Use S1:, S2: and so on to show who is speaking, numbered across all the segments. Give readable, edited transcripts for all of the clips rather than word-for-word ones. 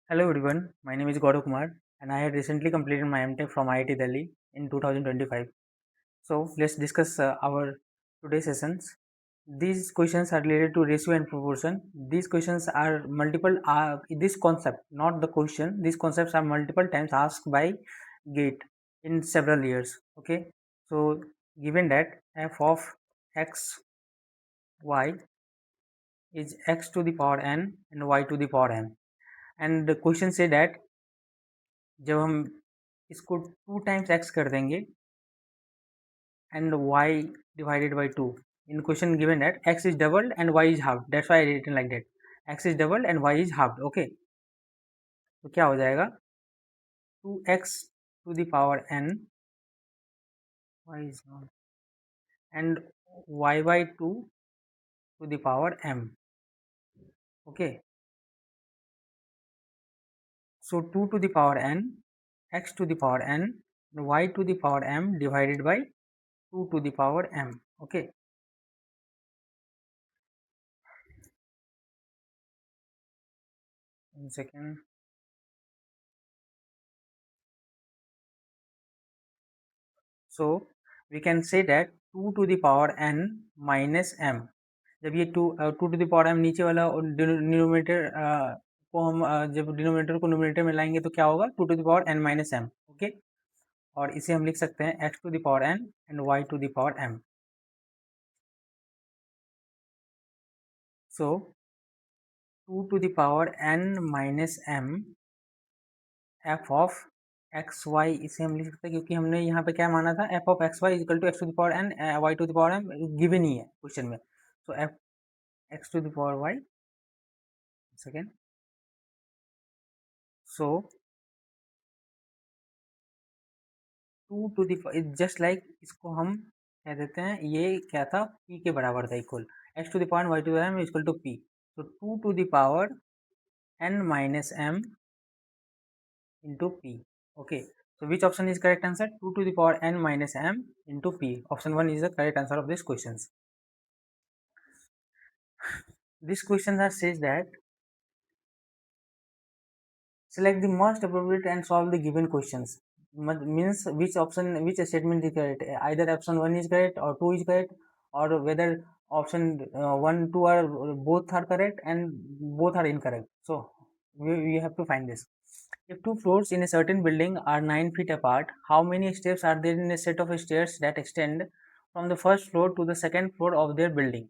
S1: Hello everyone, my name is Gaurav Kumar and I had recently completed my MTech from IIT Delhi in 2025. So let's discuss our today's sessions. These questions are related to ratio and proportion. These questions are multiple, this concept, not the question, these concepts are multiple times asked by GATE in several years. Okay, so given that f of x y is x to the power n and y to the power m, and the question say that जब हम इसको 2 times x कर देंगे and y divided by 2, in question given that x is doubled and y is halved, that's why I written like that, x is doubled and y is halved. Okay, तो क्या हो जाएगा 2x to the power n y is not and y by 2 to the power m. Okay, so 2 to the power n, x to the power n, y to the power m divided by 2 to the power m. Okay, 1 second. So we can say that 2 to the power n minus m, जब ये 2 two to the power m नीचे वाला denominator को हम जब denominator को numerator में लाएंगे तो क्या होगा 2 to the power n minus m. Okay, और इसे हम लिख सकते हैं x to the power n and y to the power m. So 2 to the power n minus m f of x y, इसे हम लिख सकते हैं क्योंकि हमने यहाँ पे क्या माना था, f of x y equal to x to the power n y to the power m given ही है क्वेश्चन में. So f x to the power y, second. So 2 to the just like इसको हम कह देते हैं, ये क्या था p के बराबर था, equal x to the power y to the m equal to p. तो 2 to the power n minus m into p. Okay, so which option is correct answer? 2 to the power n minus m into p. Option 1 is the correct answer of this questions. This question says that select the most appropriate and solve the given questions. Means which option, which statement is correct, either option 1 is correct or 2 is correct, or whether option 1 2 are both are correct and both are incorrect. So we have to find this. If two floors in a certain building are 9 feet apart, how many steps are there in a set of stairs that extend from the first floor to the second floor of their building?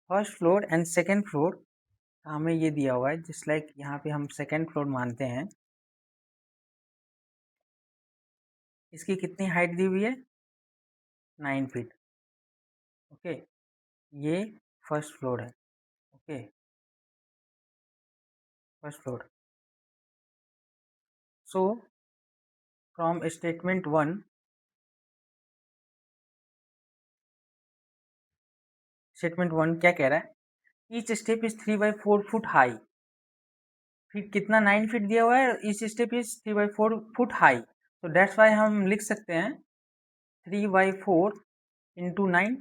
S1: First floor and second floor हमें ये दिया हुआ है, just like यहाँ पे हम second floor मानते हैं. इसकी कितनी हाइट दी हुई है, 9 फीट. ओके, ये फर्स्ट फ्लोर है. Okay, first floor. So from statement 1, statement 1 क्या कह रहा है, each step is 3/4 foot high. Feet कितना, 9 फीट दिया हुआ है, each step is 3/4 foot high. तो दैट्स वाई हम लिख सकते हैं 3/4 इंटू 9,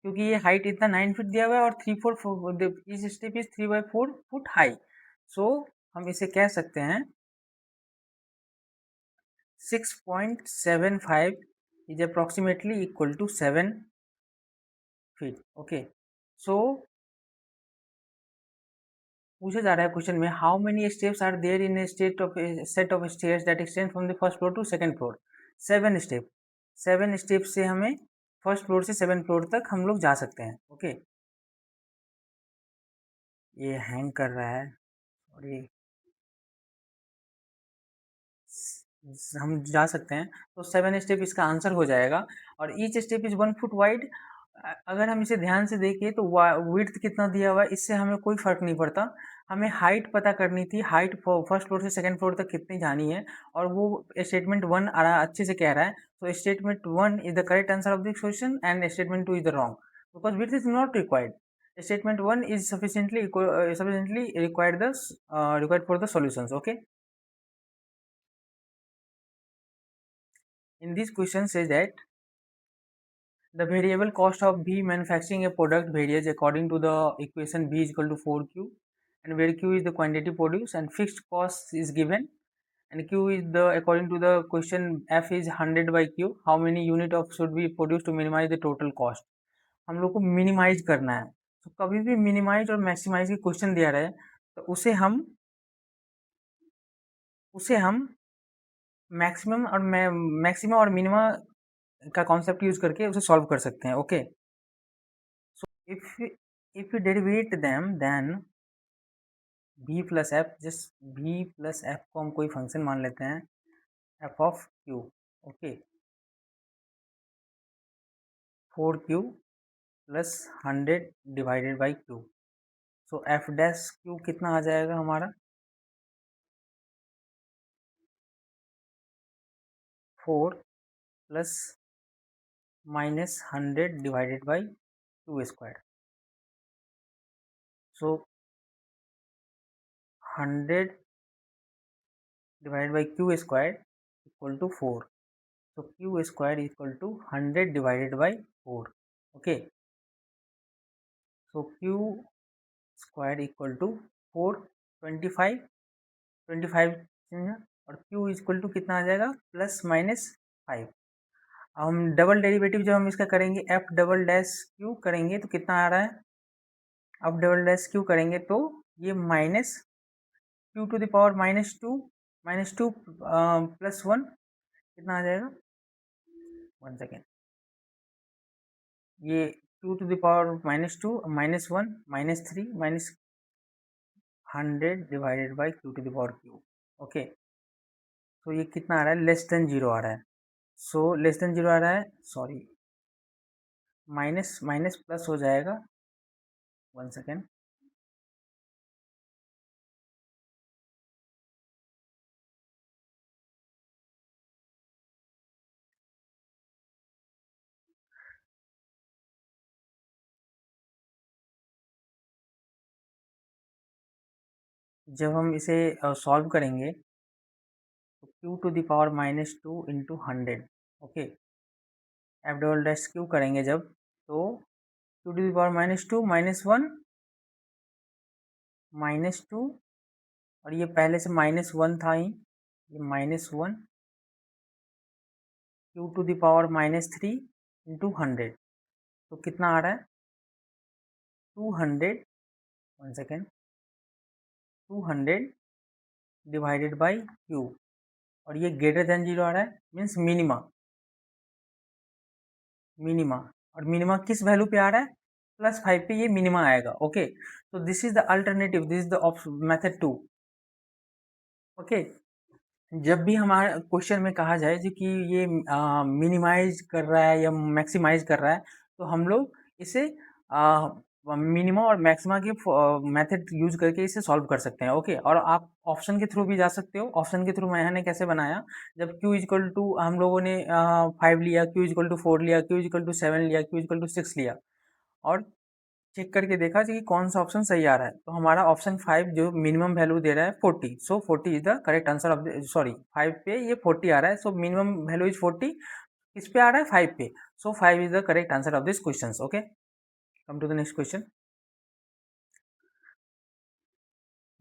S1: क्योंकि ये हाइट इतना 9 फीट दिया हुआ है और 3/4 इस स्टेप इज 3/4 फुट हाई. सो हम इसे कह सकते हैं 6.75 is approximately equal to 7 feet. Okay, so पूछा जा रहा है क्वेश्चन में, how many steps are there in set of stairs that extend from the first floor to second floor. 7 step. 7 step से हमें फर्स्ट फ्लोर से 7 फ्लोर तक हम लोग जा सकते हैं. ओके, ये हैंग कर रहा है और ये हम जा सकते हैं. तो 7 स्टेप इसका आंसर हो जाएगा, और each step is 1 foot wide. अगर हम इसे ध्यान से देखें तो विड्थ कितना दिया हुआ है, इससे हमें कोई फर्क नहीं पड़ता. हमें हाइट पता करनी थी, हाइट फर्स्ट फ्लोर से सेकंड फ्लोर तक कितनी जानी है, और वो स्टेटमेंट 1 अच्छे से कह रहा है. तो statement 1 is the correct answer of this question and statement 2 is the wrong, because width is not required. Statement 1 is sufficiently required for the solutions. Okay, in this question says that the variable cost of B manufacturing a product varies according to the equation B is equal to 4Q. and where Q is the quantity produced and fixed cost is given, and Q is the, according to the question, F is 100 by Q, how many unit of should be produced to minimize the total cost. हम लोग को minimise करना है, तो कभी भी minimise और maximise के क्वेश्चन दिया रहे तो उसे हम मैक्सिमम और मिनिमम का कॉन्सेप्ट यूज करके उसे सॉल्व कर सकते हैं. Okay, so if you derivate them then v plus f, just v plus f को हम कोई फंक्शन मान लेते हैं, f of q. Okay, 4q plus 100 divided by q. So f dash q कितना आ जाएगा हमारा, 4 plus minus 100 divided by q square. So 100 divided by q square equal to 4. So q square equal to 100 divided by 4. Okay. So q square equal to 4, 25 और q equal to कितना आ जाएगा, plus minus 5. हम double derivative जब हम इसका करेंगे F double dash q करेंगे तो कितना आ रहा है, अब डबल डैश क्यू करेंगे तो ये minus q to the power minus two plus 1 कितना आ जाएगा, 1 सेकेंड, ये 2 to the power minus 2 minus 1 minus 3 minus 100 divided by q to the power q. Okay, तो ये कितना आ रहा है, लेस देन 0 आ रहा है. सो लेस देन 0 आ रहा है, सॉरी, माइनस माइनस प्लस हो जाएगा, 1 सेकेंड, जब हम इसे सॉल्व करेंगे तो q to the power minus 2 into 100. Okay, f double dash q करेंगे जब तो q to the power minus 2 minus 1 minus 2, और ये पहले से माइनस 1 था ही, ये minus 1 q to the power minus 3 into 100. तो कितना आ रहा है, 200, 1 सेकेंड, 200 डिवाइडेड बाई क्यू, और ये ग्रेटर देन 0 आ रहा है, मीन्स मिनिमा और मिनिमा किस वैल्यू पे आ रहा है, +5 पे ये मिनिमा आएगा. ओके, तो this is the alternative, this is the method 2. Okay, जब भी हमारे क्वेश्चन में कहा जाए जो कि ये मिनिमाइज कर रहा है या मैक्सिमाइज कर रहा है, तो हम लोग इसे मिनिमम और मैक्सिमा के मेथड यूज करके इसे सॉल्व कर सकते हैं. ओके, और आप ऑप्शन के थ्रू भी जा सकते हो. ऑप्शन के थ्रू मैंने कैसे बनाया, जब q इक्वल टू हम लोगों ने 5 लिया, q इक्वल टू 4 लिया, q इक्वल टू 7 लिया, q इक्वल टू 6 लिया, और चेक करके देखा कि कौन सा ऑप्शन सही आ रहा है. तो हमारा ऑप्शन 5 जो मिनिमम वैल्यू दे रहा है 40, सो 40 is the correct answer of sorry 5 पे ये 40 आ रहा है, सो मिनिमम वैल्यू इज 40. किस पे आ रहा है, 5 पे, so 5 is the correct answer of this question. Okay, come to the next question.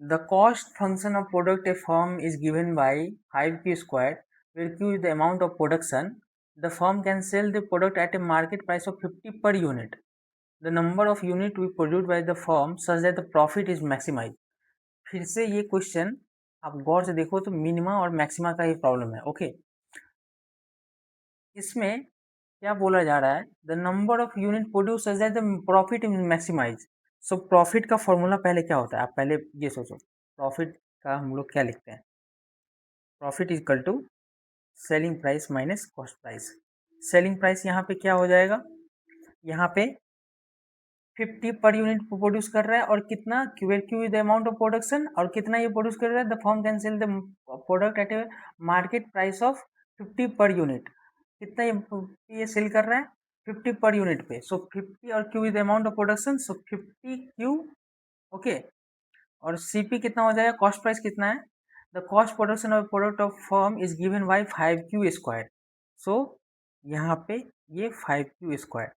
S1: The cost function of product a firm is given by 5q squared, where q is the amount of production. The firm can sell the product at a market price of 50 per unit. The number of unit to be produced by the firm such that the profit is maximized. फिर से ये question आप गौर से देखो तो minima और maxima का ही problem है. ओके, इसमें क्या बोला जा रहा है, the number of unit produce such that the profit is maximize. So profit का फॉर्मूला पहले क्या होता है, आप पहले ये सोचो, प्रॉफिट का हम लोग क्या लिखते हैं, profit equal to selling price minus cost price. Selling price यहाँ पे क्या हो जाएगा, यहाँ पे 50 पर यूनिट प्रोड्यूस कर रहा है, और कितना, Q is the amount of production, और कितना ये प्रोड्यूस कर रहा है, the firm can sell the product at A market price of 50 per unit. कितना ये सेल कर रहा है, 50 पर यूनिट पे. सो 50 और q is the amount of production, so 50 q. Okay, और सीपी कितना हो जाएगा, कॉस्ट प्राइस कितना है, the cost production of product of firm is given by 5q square. So यहाँ पे ये 5q स्क्वायर,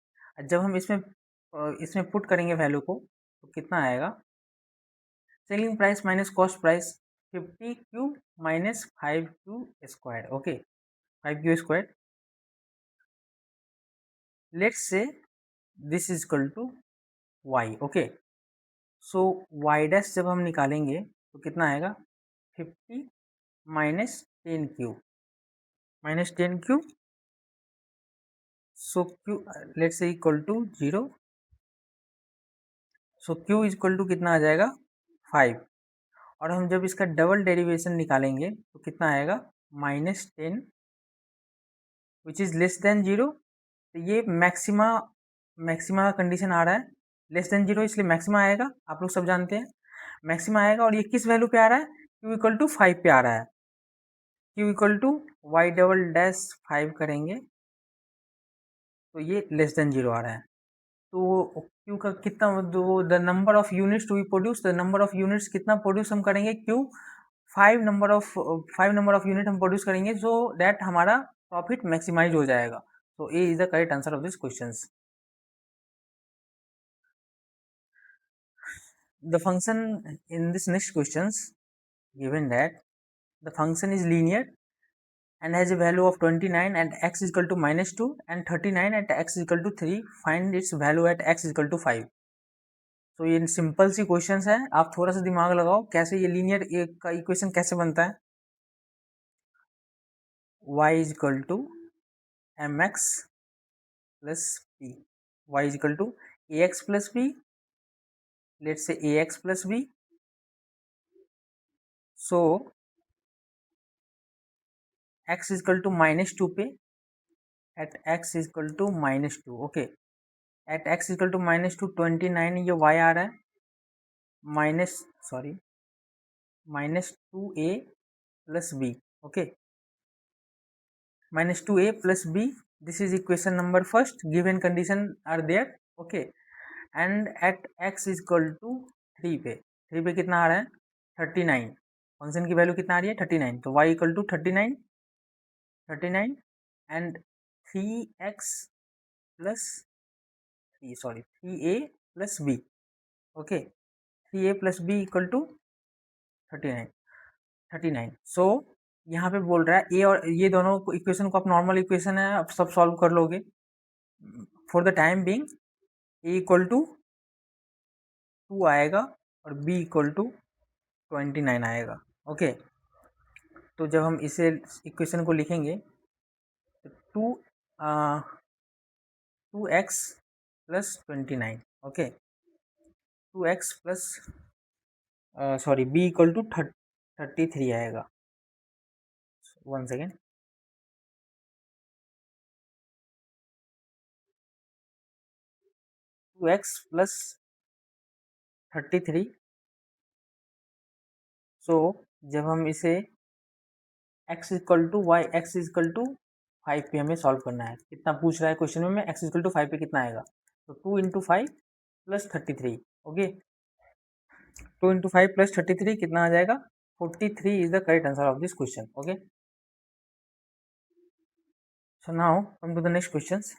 S1: जब हम इसमें पुट करेंगे वैल्यू को तो कितना आएगा, selling price minus cost price 50Q minus 5Q square. Okay, 5Q square. Let's say this is equal to y. Okay, so y dash जब हम निकालेंगे तो कितना आएगा 50 minus 10Q. So Q let's say equal to 0. So Q is equal to कितना आ जाएगा 5. और हम जब इसका डबल डेरिवेशन निकालेंगे तो कितना आएगा -10 विच इज लेस देन 0. तो ये मैक्सिमा का कंडीशन आ रहा है. लेस देन 0 इसलिए मैक्सिमा आएगा, आप लोग सब जानते हैं मैक्सिमा आएगा. और ये किस वैल्यू पे आ रहा है, Q इक्वल टू 5 पे आ रहा है. Q equal to y double dash 5 करेंगे तो ये लेस देन 0 आ रहा है. तो Q का कितना, the number of units to be produce, the number of units कितना प्रोड्यूस हम करेंगे Q 5 नंबर ऑफ यूनिट हम प्रोड्यूस करेंगे, सो दैट हमारा प्रॉफिट मैक्सिमाइज हो जाएगा. So A is the correct answer of these questions. The function in this next questions given that the function is linear and has a value of 29 and x is equal to -2 and 39 at x is equal to 3. Find its value at x is equal to 5. तो ये simple सी questions है, आप थोड़ा सा दिमाग लगाओ कैसे ये लीनियर का इक्वेशन कैसे बनता है. y is equal to mx plus b. y is equal to ax plus b. Let's say ax plus b. So x is equal to -2 पे at x is equal to -2. Okay, at x is equal to -2 29 ये y आ रहा है -2a plus b. Okay, -2a plus b. This is equation number first. Given condition are there. Okay, and at x is equal to 3 पे कितना आ रहा है 39. Function की value कितना आ रही है 39. तो y equal to 39 and 3x plus 3a plus b. Okay, 3a plus b equal to 39. So यहाँ पे बोल रहा है ए और ये दोनों इक्वेशन को आप नॉर्मल इक्वेशन है आप सब सॉल्व कर लोगे. For the time being a equal to 2 आएगा और b इक्वल टू 29 आएगा. ओके, तो जब हम इसे इक्वेशन को लिखेंगे तो 2x plus 29. Okay, 2x plus b equal to 33 आएगा. 1 सेकेंड. 2x plus 33. सो जब हम इसे x इक्वल टू 5 पे हमें सॉल्व करना है. कितना पूछ रहा है क्वेश्चन में, x इक्वल टू 5 पे कितना आएगा, तो 2 into 5 plus 33. Okay, 2 into 5 plus 33 कितना आ जाएगा 43 is the correct answer of this question. Okay, so now come to the next questions.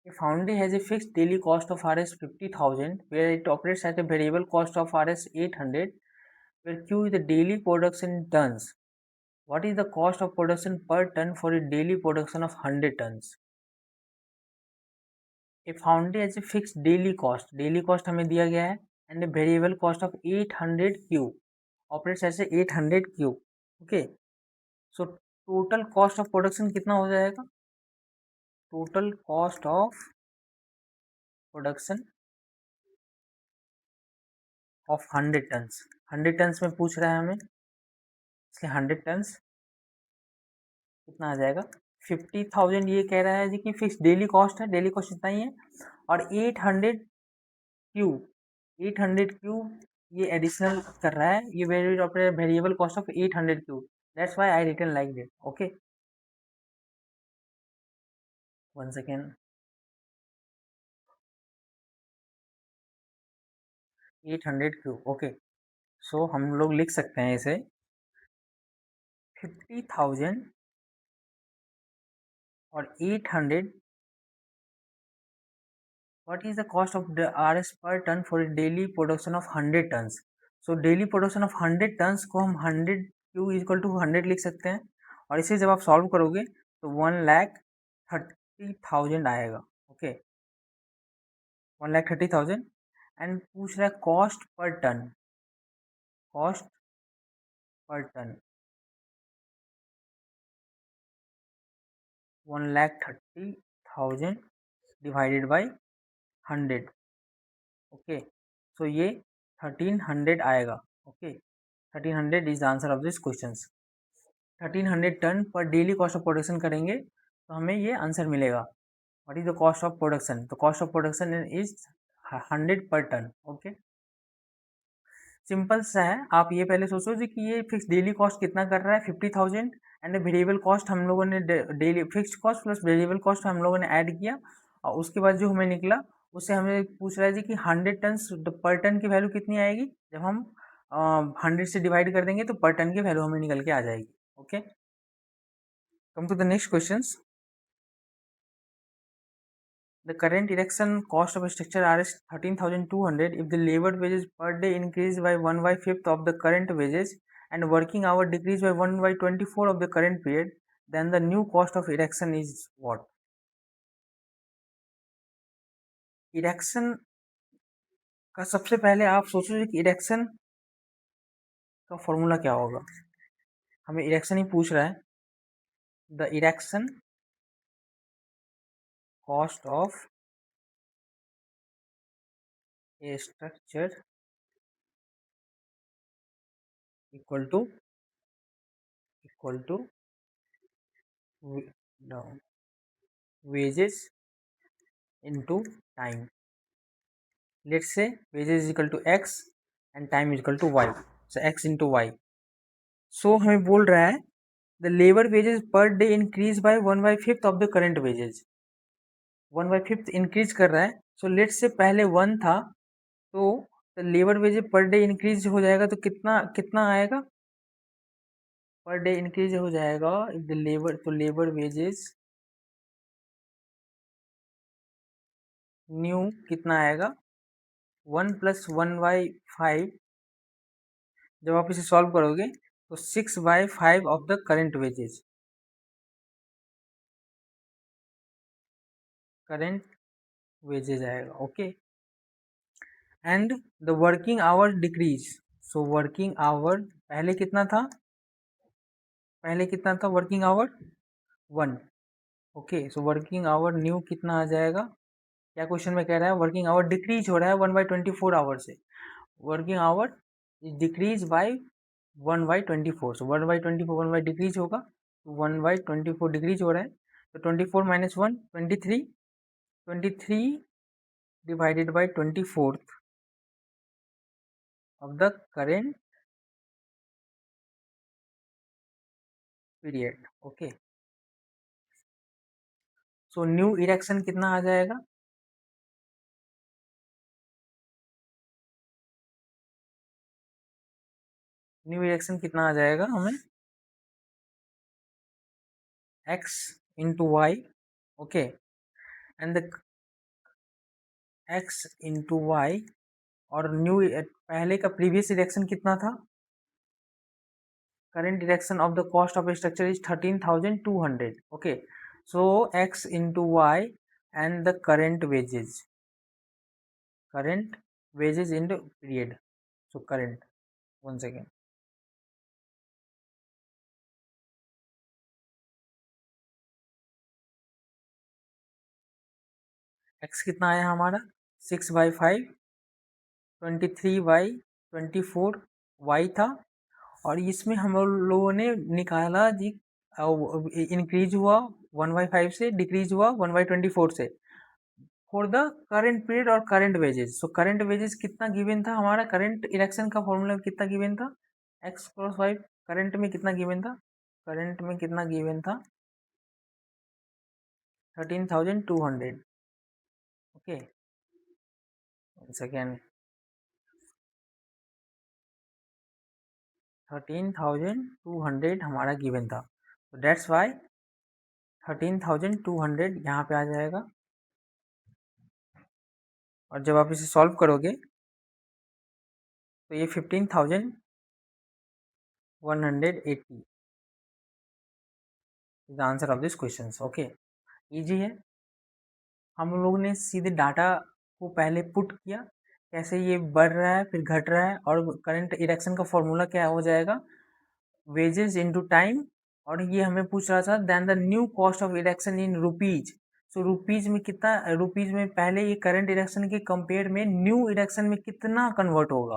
S1: A foundry has a fixed daily cost of Rs 50,000 where it operates at a variable cost of Rs 800 where Q is the daily production in tons. What is the cost of production per ton for a daily production of 100 tons? A foundry has a fixed daily cost हमें दिया गया है and a variable cost of 800 Q operates as a 800 Q. Okay, so total cost of production कितना हो जाएगा, total cost of production of 100 tons. 100 tons में पूछ रहा है हमें, इसलिए 100 टन्स कितना आ जाएगा 50,000. ये कह रहा है जी कि फिक्स डेली कॉस्ट है, डेली कॉस्ट इतना ही है. और 800 क्यू ये एडिशनल कर रहा है, ये variable cost of 800 q. That's why I written like that. Okay, 1 second. 800 q. Okay, so हम लोग लिख सकते हैं इसे 50,000 और 800 What is the cost of the RS per ton for a daily production of 100 tons? So daily production of 100 tons को हम 100 Q equal to 100 लिख सकते हैं, और इसे जब आप सॉल्व करोगे तो 1,30,000 आएगा. ओके, 1,30,000. एंड पूछ रहा है cost per ton. Cost per ton 1,30,000 divided by 100. Okay, so ये 1300 आएगा. Okay, 1300 is the answer of this question. 1300 ton per daily cost of production करेंगे तो हमें ये आंसर मिलेगा. What is the cost of production? तो cost of production is 100 per ton. Okay, simple सा है. आप ये पहले सोचो जी कि ये फिक्स डेली कॉस्ट कितना कर रहा है, 50,000. एंड वेरिएबल कॉस्ट हम लोगों ने daily fix cost plus variable cost हम लोगों ने ऐड किया, और उसके बाद जो हमें निकला उससे हमें पूछ रहा है जी कि 100 टन पर टन की वैल्यू कितनी आएगी. जब हम 100 से डिवाइड कर देंगे तो पर टन की वैल्यू हमें निकल के आ जाएगी. Okay, come to the next questions. The current erection cost of a structure Rs 13,200. If the labor wages per day increase by 1/5 of the current wages and working hour decrease by 1/24 of the current period, then the new cost of erection is what? Erection का सबसे पहले आप सोचो कि erection का formula क्या होगा. हमें इरेक्शन ही पूछ रहा है. The erection cost of a structure equal to wages into time. Let's say wages is equal to x and time is equal to y. So x into y. So हमें बोल रहा है the labor wages per day increase by 1/5 of the current wages. 1/5 increase कर रहा है. So let's say पहले 1 था, तो the labor wages per day increase हो जाएगा तो कितना कितना आएगा. पर डे इंक्रीज हो जाएगा if the labor, तो labor wages न्यू कितना आएगा 1 + 1/5. जब आप इसे सॉल्व करोगे तो 6/5 ऑफ द करेंट वेजेज. आएगा. Okay, and the working hour decrease. So working hour पहले कितना था working hour 1. Okay, so working hour new कितना आ जाएगा. क्या क्वेश्चन में कह रहा है वर्किंग आवर डिक्रीज हो रहा है 1/24 आवर से. Working hour decrease by 1/24. So 1/24 1 decrease होगा, तो 1/24 डिक्रीज हो रहा है. तो 24 - 1 23. 23 divided by 24th of the current period. Okay, so new erection कितना आ जाएगा. न्यू इरेक्शन कितना आ जाएगा हमें x into y. Okay, and the x into y और न्यू पहले का प्रीवियस इरेक्शन कितना था. current direction of the cost of a structure is 13,200. okay, so x into y and the current wages into period. so current, one second. x कितना आया हमारा 6/5. 23/24 y था, और इसमें हम लोगों ने निकाला जी इंक्रीज हुआ 1/5 से, डिक्रीज हुआ 1/24 से फॉर द करंट पीरियड और current wages. So current wages कितना गिवन था हमारा. करंट इलेक्शन का फॉर्मूला कितना गिवन था x + 5. करंट में कितना गिवन था 13,200. ओके, सेकेंड 13,200 हमारा गिवन था. तो डेट्स वाई 13,200 यहाँ पे आ जाएगा. और जब आप इसे सॉल्व करोगे तो ये 15,180 is the answer of this question. Okay, easy है। हम लोगों ने सीधे डाटा को पहले पुट किया, कैसे ये बढ़ रहा है फिर घट रहा है, और करंट इरेक्शन का फॉर्मूला क्या हो जाएगा, वेजेस इनटू टाइम। और ये हमें पूछ रहा था then the new cost of erection in rupees. So rupees में कितना, रुपीज में पहले ये करंट इरेक्शन के कंपेयर में न्यू इरेक्शन में कितना कन्वर्ट होगा।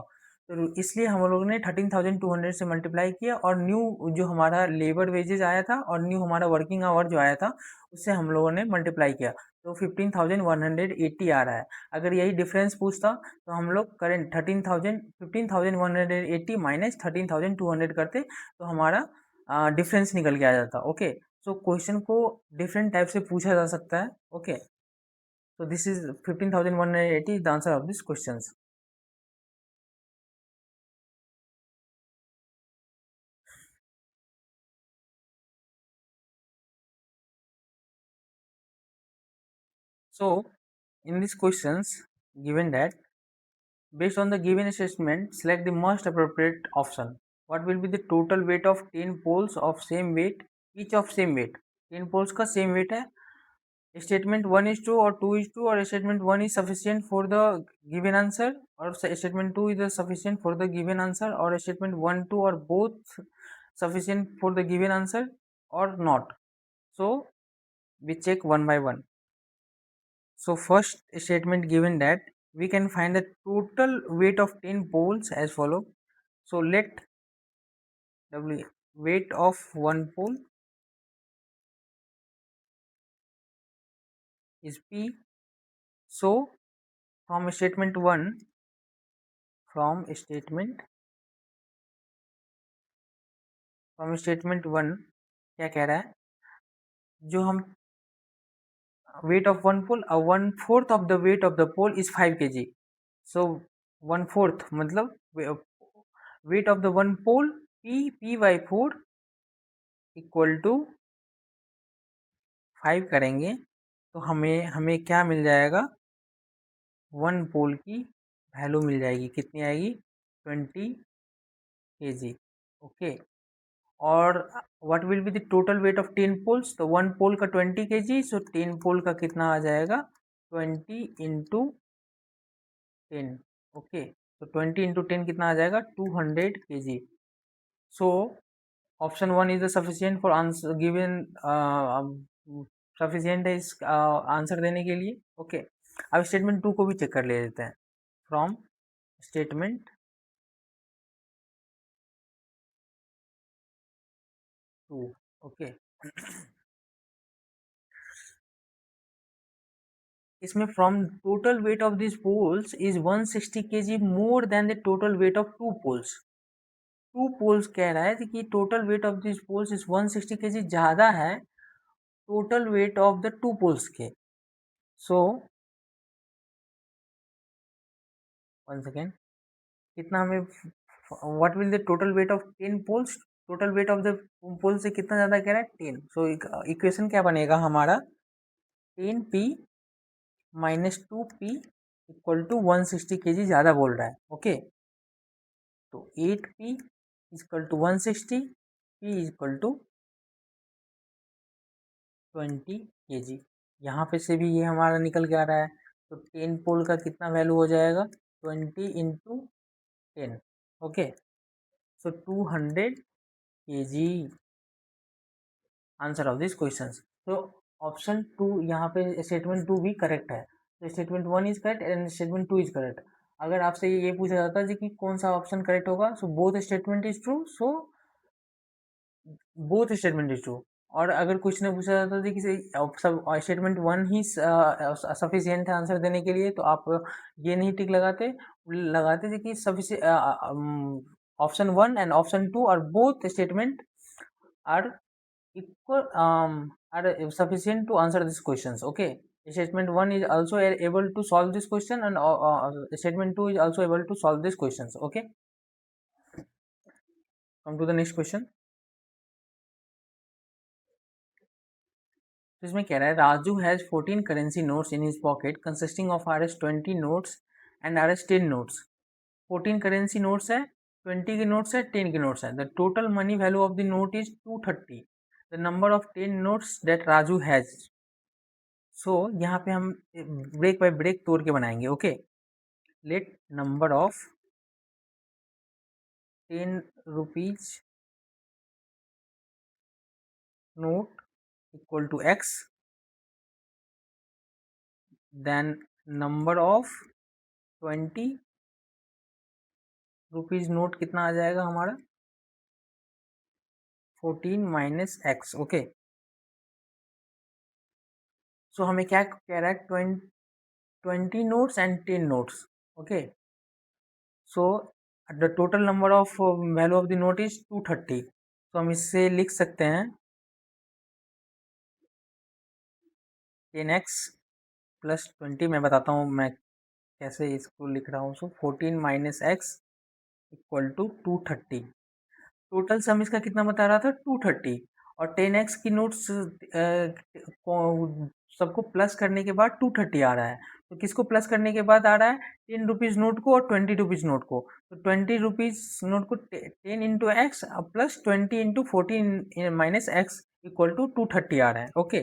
S1: तो इसलिए हम लोगों ने 13,200 से मल्टीप्लाई किया, और न्यू जो हमारा लेबर वेजेज आया था और न्यू हमारा वर्किंग आवर जो आया था उससे हम लोगों ने मल्टीप्लाई किया, तो 15,180 आ रहा है। अगर यही डिफरेंस पूछता तो हम लोग करेंट 15,180 माइनस 13,200 करते तो हमारा डिफरेंस निकल के आ जाता। ओके, सो क्वेश्चन को डिफरेंट टाइप से पूछा जा सकता है। Okay, so this is 15,180 is the answer of these questions. So in these questions given that based on the given statement select the most appropriate option. What will be the total weight of 10 poles of same weight, each of same weight? 10 poles का same weight है, statement 1:2 और 2:2, और statement 1 is sufficient for the given answer और statement 2 is sufficient for the given answer, और statement 1 2 और both sufficient for the given answer or not. So we check one by one. So first statement given that we can find the total weight of 10 poles as follow. So let the weight of one pole is P. So from statement 1 क्या कह रहा है, जो हम weight of one pole, 1/4 of the weight of the pole is 5 kg. So 1/4 मतलब weight of the one pole p by 4 equal to 5 करेंगे तो हमें हमें क्या मिल जाएगा, वन पोल की वैल्यू मिल जाएगी, कितनी आएगी, 20 kg। ओके, और what will be the total weight of 10 poles, तो वन पोल का 20 kg, सो 10 पोल का कितना आ जाएगा, 20 इंटू 10। ओके, तो 20 इंटू 10 कितना आ जाएगा, 200 kg। So option 1 is the sufficient for answer given, sufficient है इस आंसर देने के लिए। ओके, अब स्टेटमेंट 2 को भी चेक कर ले लेते हैं। फ्रॉम स्टेटमेंट 2, ओके, इसमें from total weight of this poles is 160 kg more than the total weight of two poles. Two poles कह रहा है कि total weight of this poles is 160 kg ज़्यादा है total weight of the two poles के। So one second, कितना हमें, what will the total weight of 10 poles, total weight of the pole से कितना ज़्यादा कह रहा है, 10। सो इक्वेशन क्या बनेगा हमारा, 10p minus 2p equal to 160 kg ज़्यादा बोल रहा है। ओके, तो 8p equal to 160, p equal to 20 kg। यहाँ पे से भी ये हमारा निकल के आ रहा है, तो 10 पोल का कितना वैल्यू हो जाएगा, 20 into 10। Okay, so 200 kg answer of this question. तो ऑप्शन 2 यहाँ पे स्टेटमेंट 2 भी करेक्ट है, तो statement 1 is correct and statement 2 is correct. अगर आपसे ये पूछा जाता है कि कौन सा ऑप्शन करेक्ट होगा, so both statement is true, so both statement is true. और अगर कुछ ने पूछा जाता था कि सब स्टेटमेंट 1 ही सफिशियंट है आंसर देने के लिए, तो आप ये नहीं टिक लगाते, लगाते थे कि option 1 and option 2 are both statement are equal, are sufficient to answer these questions. Okay, statement 1 is also able to solve this question, and statement 2 is also able to solve these questions. Okay, come to the next question. तो इसमें कह रहा है Raju has 14 currency notes in his pocket consisting of R S 20 notes and R S 10 notes. 14 currency notes है, 20 के notes है, 10 के notes है। The total money value of the note is 230। The number of 10 notes that Raju has. सो यहाँ पे हम break by break तोड़ के बनाएंगे। Okay, let number of 10 rupees note equal to x, then number of 20 rupees note कितना आ जाएगा हमारा 14 माइनस एक्स। ओके, सो हमें क्या कह रहा है 20 notes and 10 notes। Okay, so the total number of value of the note is 230। तो हम इससे लिख सकते हैं 10x प्लस 20। मैं बताता हूँ मैं कैसे इसको लिख रहा हूँ। So 14 minus x equal to 230। Total sum इसका कितना बता रहा था 230, और 10x की नोट्स सबको प्लस करने के बाद 230 आ रहा है। तो किसको प्लस करने के बाद आ रहा है 10 रुपीज़ नोट को और 20 रुपीज़ नोट को। तो 20 रुपीज़ नोट को 10 into x plus 20 into 14 minus x equal to 230 आ रहा है। Okay,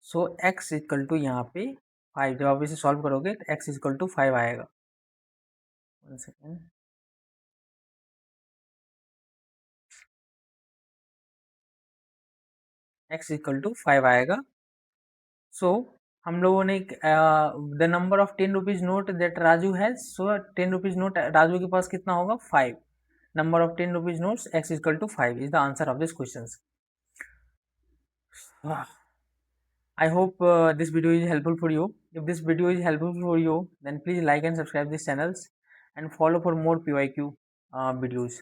S1: so x equal to यहाँ पे 5। जब आप इसे सॉल्व करोगे तो x इक्वल टू 5 आएगा। 1 सेकेंड, x इक्वल टू 5 आएगा। सो हम लोगों ने the number of 10 rupees note that Raju has. So 10 rupees note Raju के पास कितना होगा 5। Number of 10 rupees notes x equal to 5 is the answer of this question. I hope this video is helpful for you. If this video is helpful for you, then please like and subscribe these channels and follow for more PYQ videos.